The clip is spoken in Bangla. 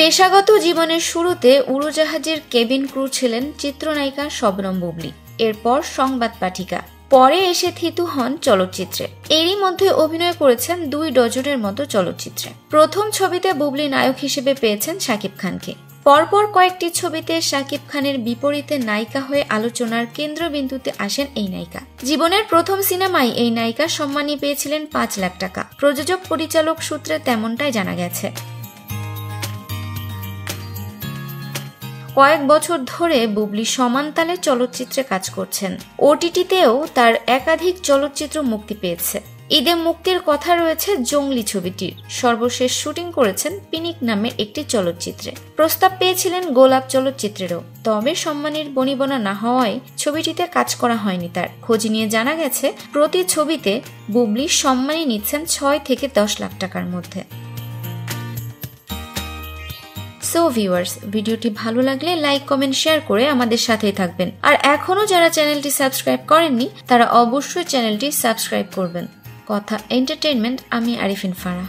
পেশাগত জীবনের শুরুতে উড়োজাহাজের কেবিন ক্রু ছিলেন চিত্রনায়িকা শবনম বুবলী, এরপর সংবাদ পাঠিকা, পরে এসে থিতু হন চলচ্চিত্রে। এরই মধ্যে অভিনয় করেছেন 2 ডজনের মতো চলচ্চিত্রে। প্রথম ছবিতে বুবলী নায়ক হিসেবে পেয়েছেন শাকিব খানকে। পরপর কয়েকটি ছবিতে শাকিব খানের বিপরীতে নায়িকা হয়ে আলোচনার কেন্দ্রবিন্দুতে আসেন এই নায়িকা। জীবনের প্রথম সিনেমায় এই নায়িকা সম্মানী পেয়েছিলেন 5 লাখ টাকা। প্রযোজক পরিচালক সূত্রে তেমনটাই জানা গেছে। কয়েক বছর ধরে বুবলী সমান তালে চলচ্চিত্রে কাজ করছেন। ওটিটিতেও তার একাধিক চলচ্চিত্র মুক্তি পেয়েছে। ঈদে মুক্তির কথা রয়েছে জঙ্গলি ছবিটির। সর্বশেষ শুটিং করেছেন পিনিক নামের একটি চলচ্চিত্রে। প্রস্তাব পেয়েছিলেন গোলাপ চলচ্চিত্রেরও, তবে সম্মানীর বনিবনা না হওয়ায় ছবিটিতে কাজ করা হয়নি তার। খোঁজ নিয়ে জানা গেছে প্রতি ছবিতে বুবলী সম্মানী নিচ্ছেন 6 থেকে 10 লাখ টাকার মধ্যে। সো ভিউয়ার্স, ভিডিওটি ভালো লাগলে লাইক, কমেন্ট, শেয়ার করে আমাদের সাথেই থাকবেন। আর এখনো যারা চ্যানেলটি সাবস্ক্রাইব করেননি তারা অবশ্যই চ্যানেলটি সাবস্ক্রাইব করবেন। কথা এন্টারটেইনমেন্ট, আমি আরিফিন ফারাহ।